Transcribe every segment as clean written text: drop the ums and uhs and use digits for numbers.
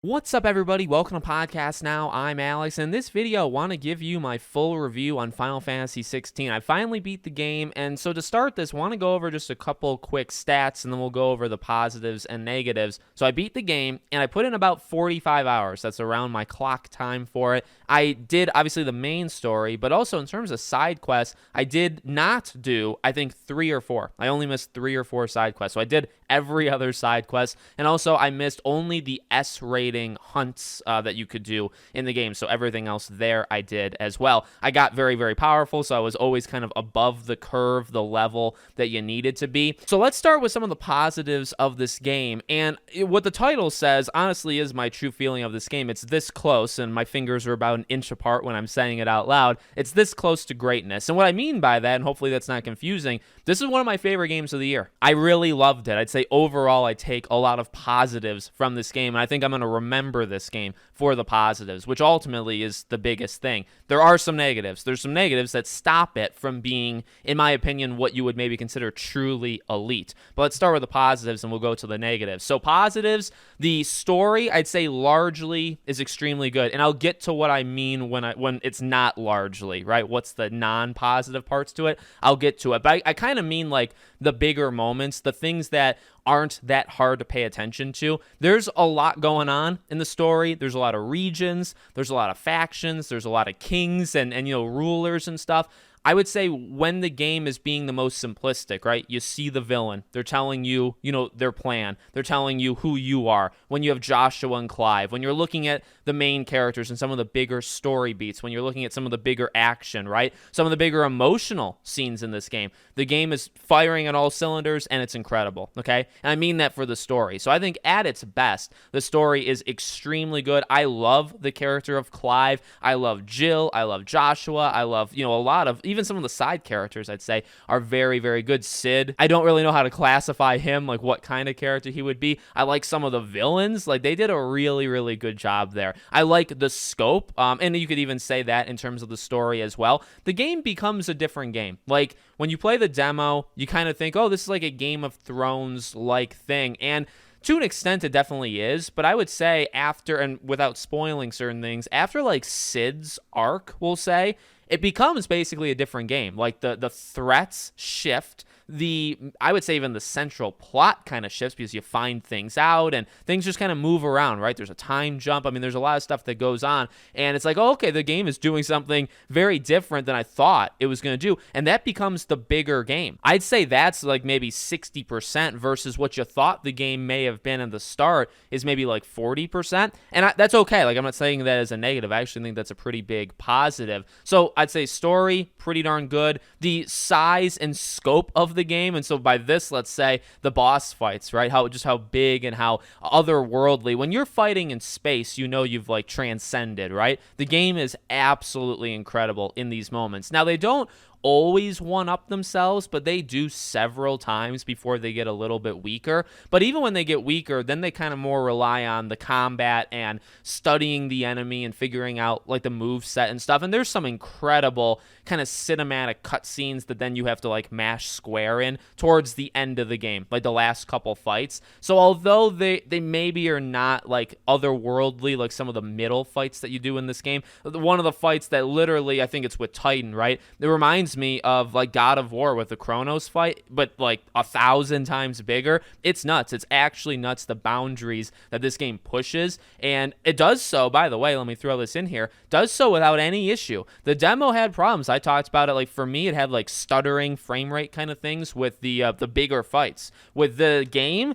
What's up, everybody? Welcome to Podcast Now. I'm Alex, and in this video, I want to give you my full review on Final Fantasy 16. I finally beat the game, and so to start this, I want to go over just a couple quick stats, and then we'll go over the positives and negatives. So I beat the game, and I put in about 45 hours. That's around my clock time for it. I did, obviously, the main story, but also in terms of side quests, I did not do, I think, 3 or 4. I only missed 3 or 4 side quests. So I did every other side quest, and also I missed only the S rating hunts that you could do in the game. So everything else there I did as well. I got very, very powerful, so I was always kind of above the curve, the level that you needed to be. So let's start with some of the positives of this game. And what the title says, honestly, is my true feeling of this game. It's this close, and my fingers are about an inch apart when I'm saying it out loud. It's this close to greatness. And what I mean by that, and hopefully that's not confusing, this is one of my favorite games of the year. I really loved it. I'd say overall I take a lot of positives from this game, and I think I'm going to remember this game for the positives, which ultimately is the biggest thing. There are some negatives. There's some negatives that stop it from being, in my opinion, what you would maybe consider truly elite. But let's start with the positives and we'll go to the negatives. So positives, the story, I'd say largely is extremely good. And I'll get to what I mean when it's not largely, right? What's the non-positive parts to it? I'll get to it. But I kind of mean like the bigger moments, the things that aren't that hard to pay attention to. There's a lot going on in the story. There's a lot of regions. There's a lot of factions. There's a lot of kings and rulers and stuff. I would say when the game is being the most simplistic, right? You see the villain. They're telling you, their plan. They're telling you who you are. When you have Joshua and Clive, when you're looking at the main characters and some of the bigger story beats, when you're looking at some of the bigger action, right? Some of the bigger emotional scenes in this game. The game is firing on all cylinders and it's incredible, okay? And I mean that for the story. So I think at its best, the story is extremely good. I love the character of Clive. I love Jill. I love Joshua. I love, a lot of, even some of the side characters, I'd say, are very, very good. Sid, I don't really know how to classify him, like what kind of character he would be. I like some of the villains. Like, they did a really, really good job there. I like the scope, and you could even say that in terms of the story as well. The game becomes a different game. Like, when you play the demo, you kind of think, oh, this is like a Game of Thrones-like thing, and to an extent, it definitely is, but I would say after, and without spoiling certain things, after like Sid's arc, we'll say, it becomes basically a different game. Like the threats shift. I would say even the central plot kind of shifts because you find things out and things just kind of move around, right? There's a time jump. I mean, there's a lot of stuff that goes on, and it's like, oh, okay, the game is doing something very different than I thought it was going to do, and that becomes the bigger game. I'd say that's like maybe 60% versus what you thought the game may have been at the start is maybe like 40%, and that's okay. Like, I'm not saying that as a negative. I actually think that's a pretty big positive. So I'd say story, pretty darn good. The size and scope of the game, and so by this, let's say the boss fights, right? How big and how otherworldly. When you're fighting in space, you've like transcended, right? The game is absolutely incredible in these moments. Now, they don't always one-up themselves, but they do several times before they get a little bit weaker. But even when they get weaker, then they kind of more rely on the combat and studying the enemy and figuring out like the move set and stuff. And there's some incredible kind of cinematic cutscenes that then you have to like mash square in towards the end of the game, like the last couple fights. So although they maybe are not like otherworldly like some of the middle fights that you do in this game, one of the fights that literally, I think it's with Titan, right? It reminds me of like God of War with the Kronos fight, but like 1,000 times bigger. It's nuts. It's actually nuts, the boundaries that this game pushes, and it does so, by the way, let me throw this in here, does so without any issue. The demo had problems. I talked about it. Like, for me, it had like stuttering frame rate kind of things with the bigger fights. With the game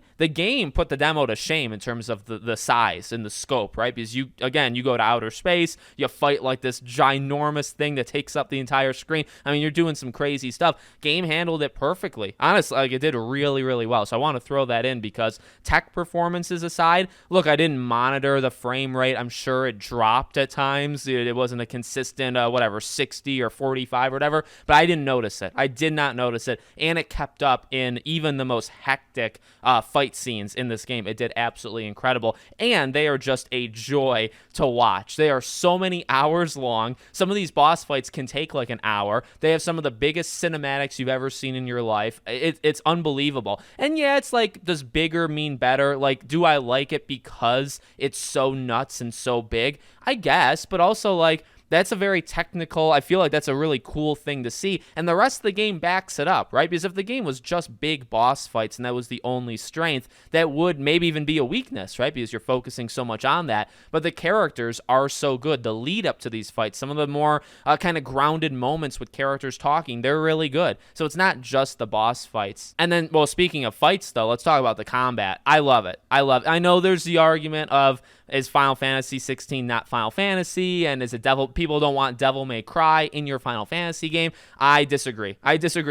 put the demo to shame in terms of the size and the scope, right? Because you go to outer space, you fight like this ginormous thing that takes up the entire screen. I mean, you're doing some crazy stuff. Game handled it perfectly. Honestly, like, it did really, really well. So I want to throw that in because tech performances aside, look, I didn't monitor the frame rate. I'm sure it dropped at times. It wasn't a consistent, 60 or 45 or whatever, but I didn't notice it. I did not notice it, and it kept up in even the most hectic fight scenes in this game. It did absolutely incredible, and they are just a joy to watch. They are so many hours long. Some of these boss fights can take like an hour. They have some of the biggest cinematics you've ever seen in your life. It's unbelievable. And yeah, it's like, does bigger mean better? Like, do I like it because it's so nuts and so big? I guess, but also like, that's a very technical, I feel like that's a really cool thing to see, and the rest of the game backs it up, right? Because if the game was just big boss fights and that was the only strength, that would maybe even be a weakness, right? Because you're focusing so much on that, but the characters are so good. The lead up to these fights, some of the more kind of grounded moments with characters talking, they're really good. So it's not just the boss fights. And then, well, speaking of fights though, let's talk about the combat. I love it. I know there's the argument of, is Final Fantasy 16 not Final Fantasy? And is it people don't want Devil May Cry in your Final Fantasy game? I disagree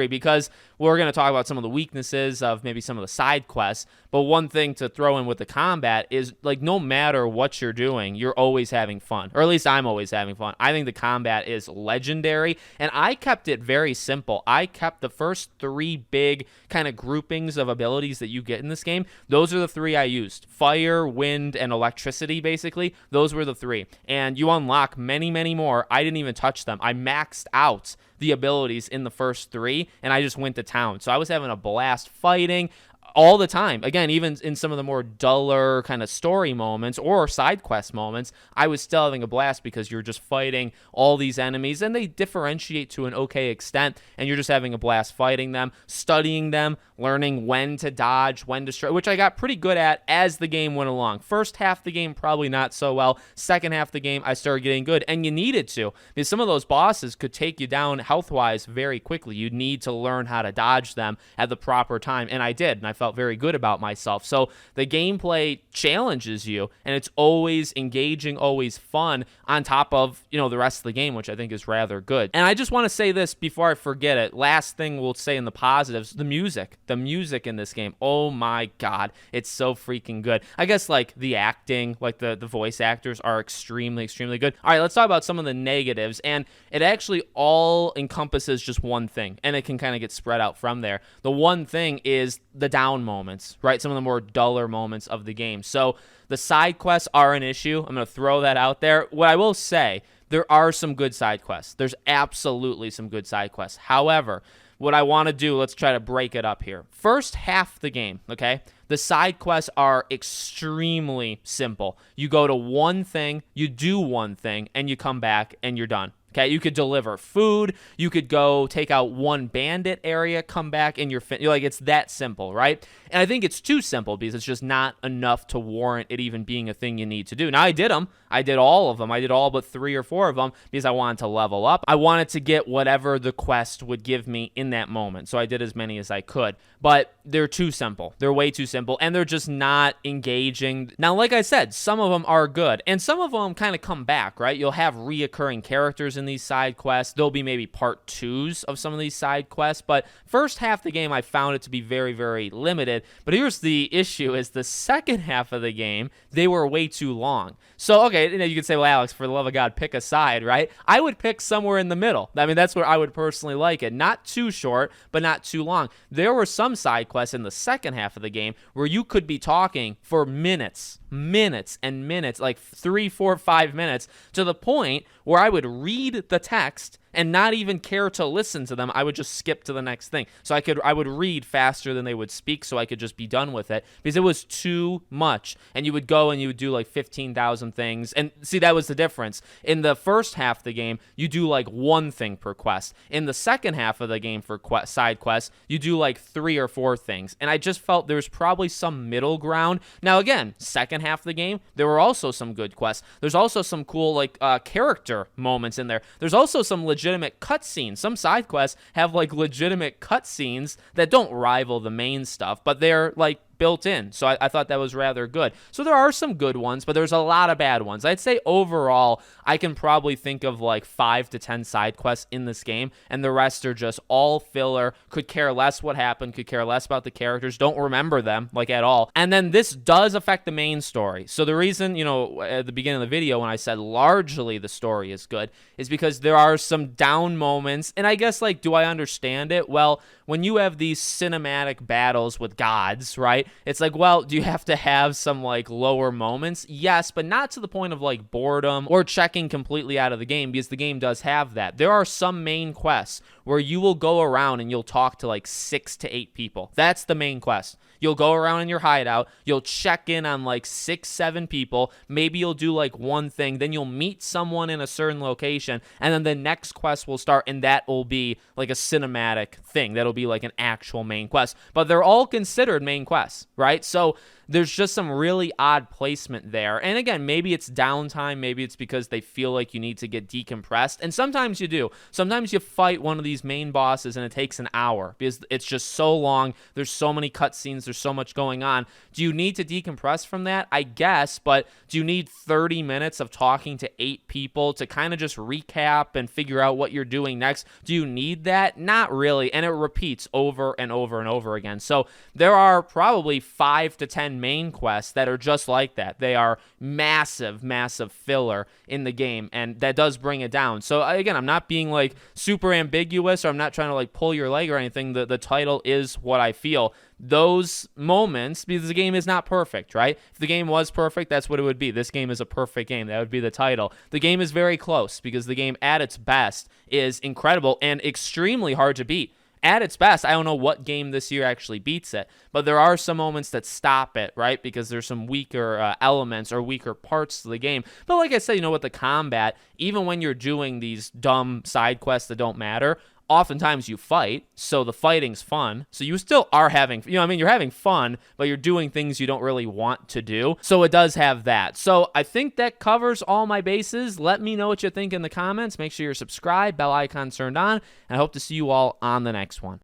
because we're going to talk about some of the weaknesses of maybe some of the side quests. But one thing to throw in with the combat is, like, no matter what you're doing, you're always having fun. Or at least I'm always having fun. I think the combat is legendary. And I kept it very simple. I kept the first 3 big kind of groupings of abilities that you get in this game. Those are the 3 I used. Fire, wind, and electricity, basically. Those were the 3. And you unlock many, many more. I didn't even touch them. I maxed out the abilities in the first 3, and I just went to town. So I was having a blast fighting all the time. Again, even in some of the more duller kind of story moments or side quest moments, I was still having a blast because you're just fighting all these enemies, and they differentiate to an okay extent, and you're just having a blast fighting them, studying them, learning when to dodge, when to strike, which I got pretty good at as the game went along. First half of the game, probably not so well. Second half of the game, I started getting good, and you needed to, because some of those bosses could take you down health-wise very quickly. You need to learn how to dodge them at the proper time, and I did, and I felt very good about myself. So the gameplay challenges you, and it's always engaging, always fun, on top of, the rest of the game, which I think is rather good. And I just want to say this before I forget it. Last thing we'll say in the positives, the music. The music in this game, oh my god, it's so freaking good. I guess, like, the acting, like the voice actors are extremely, extremely good. All right, let's talk about some of the negatives, and it actually all encompasses just one thing, and it can kind of get spread out from there. The one thing is the down moments, right? Some of the more duller moments of the game. So the side quests are an issue. I'm going to throw that out there. What I will say, there are some good side quests. There's absolutely some good side quests. However, what I want to do, let's try to break it up here. First half the game, okay? The side quests are extremely simple. You go to one thing, you do one thing, and you come back and you're done. Okay, you could deliver food. You could go take out one bandit area, come back, and you're like, it's that simple, right? And I think it's too simple because it's just not enough to warrant it even being a thing you need to do. Now, I did them. I did all of them. I did all but 3 or 4 of them because I wanted to level up. I wanted to get whatever the quest would give me in that moment. So I did as many as I could. But they're too simple. They're way too simple. And they're just not engaging. Now, like I said, some of them are good. And some of them kind of come back, right? You'll have reoccurring characters in these side quests. There'll be maybe part 2s of some of these side quests. But first half of the game, I found it to be very, very limited. But here's the issue is the second half of the game, they were way too long. So, okay, you could say, well, Alex, for the love of God, pick a side, right? I would pick somewhere in the middle. I mean, that's where I would personally like it. Not too short, but not too long. There were some side quests in the second half of the game where you could be talking for minutes and minutes, like 3, 4, 5 minutes, to the point where I would read the text and not even care to listen to them. I would just skip to the next thing. So I would read faster than they would speak so I could just be done with it because it was too much. And you would go and you would do like 15,000 things. And see, that was the difference. In the first half of the game, you do like one thing per quest. In the second half of the game for side quests, you do like 3 or 4 things. And I just felt there was probably some middle ground. Now, again, second half of the game, there were also some good quests. There's also some cool like character moments in there. There's also some legitimate cutscenes. Some side quests have like legitimate cutscenes that don't rival the main stuff, but they're like built in. So I thought that was rather good. So there are some good ones, but there's a lot of bad ones. I'd say overall, I can probably think of like 5 to 10 side quests in this game, and the rest are just all filler, could care less what happened, could care less about the characters, don't remember them like at all. And then this does affect the main story. So the reason, at the beginning of the video when I said largely the story is good is because there are some down moments, and I guess like, do I understand it? Well, when you have these cinematic battles with gods, right? It's like, well, do you have to have some like lower moments? Yes, but not to the point of like boredom or checking completely out of the game, because the game does have that. There are some main quests where you will go around and you'll talk to like 6 to 8 people. That's the main quest. You'll go around in your hideout, you'll check in on like 6, 7 people, maybe you'll do like one thing, then you'll meet someone in a certain location, and then the next quest will start, and that will be like a cinematic thing. That'll be like an actual main quest. But they're all considered main quests, right? So there's just some really odd placement there. And again, maybe it's downtime, maybe it's because they feel like you need to get decompressed, and sometimes you do. Sometimes you fight one of these main bosses and it takes an hour because it's just so long, there's so many cutscenes, there's so much going on. Do you need to decompress from that? I guess, but do you need 30 minutes of talking to 8 people to kind of just recap and figure out what you're doing next? Do you need that? Not really, and it repeats over and over and over again. So there are probably 5 to 10 main quests that are just like that. They are massive filler in the game, and that does bring it down. So again, I'm not being like super ambiguous, or I'm not trying to like pull your leg or anything. The title is what I feel. Those moments, because the game is not perfect, right? If the game was perfect, that's what it would be. This game is a perfect game. That would be the title. The game is very close because the game at its best is incredible and extremely hard to beat. At its best, I don't know what game this year actually beats it, but there are some moments that stop it, right? Because there's some weaker elements or weaker parts to the game. But like I said, with the combat, even when you're doing these dumb side quests that don't matter, oftentimes you fight, so the fighting's fun. So you still are having, you're having fun, but you're doing things you don't really want to do. So it does have that. So I think that covers all my bases. Let me know what you think in the comments. Make sure you're subscribed, bell icon turned on, and I hope to see you all on the next one.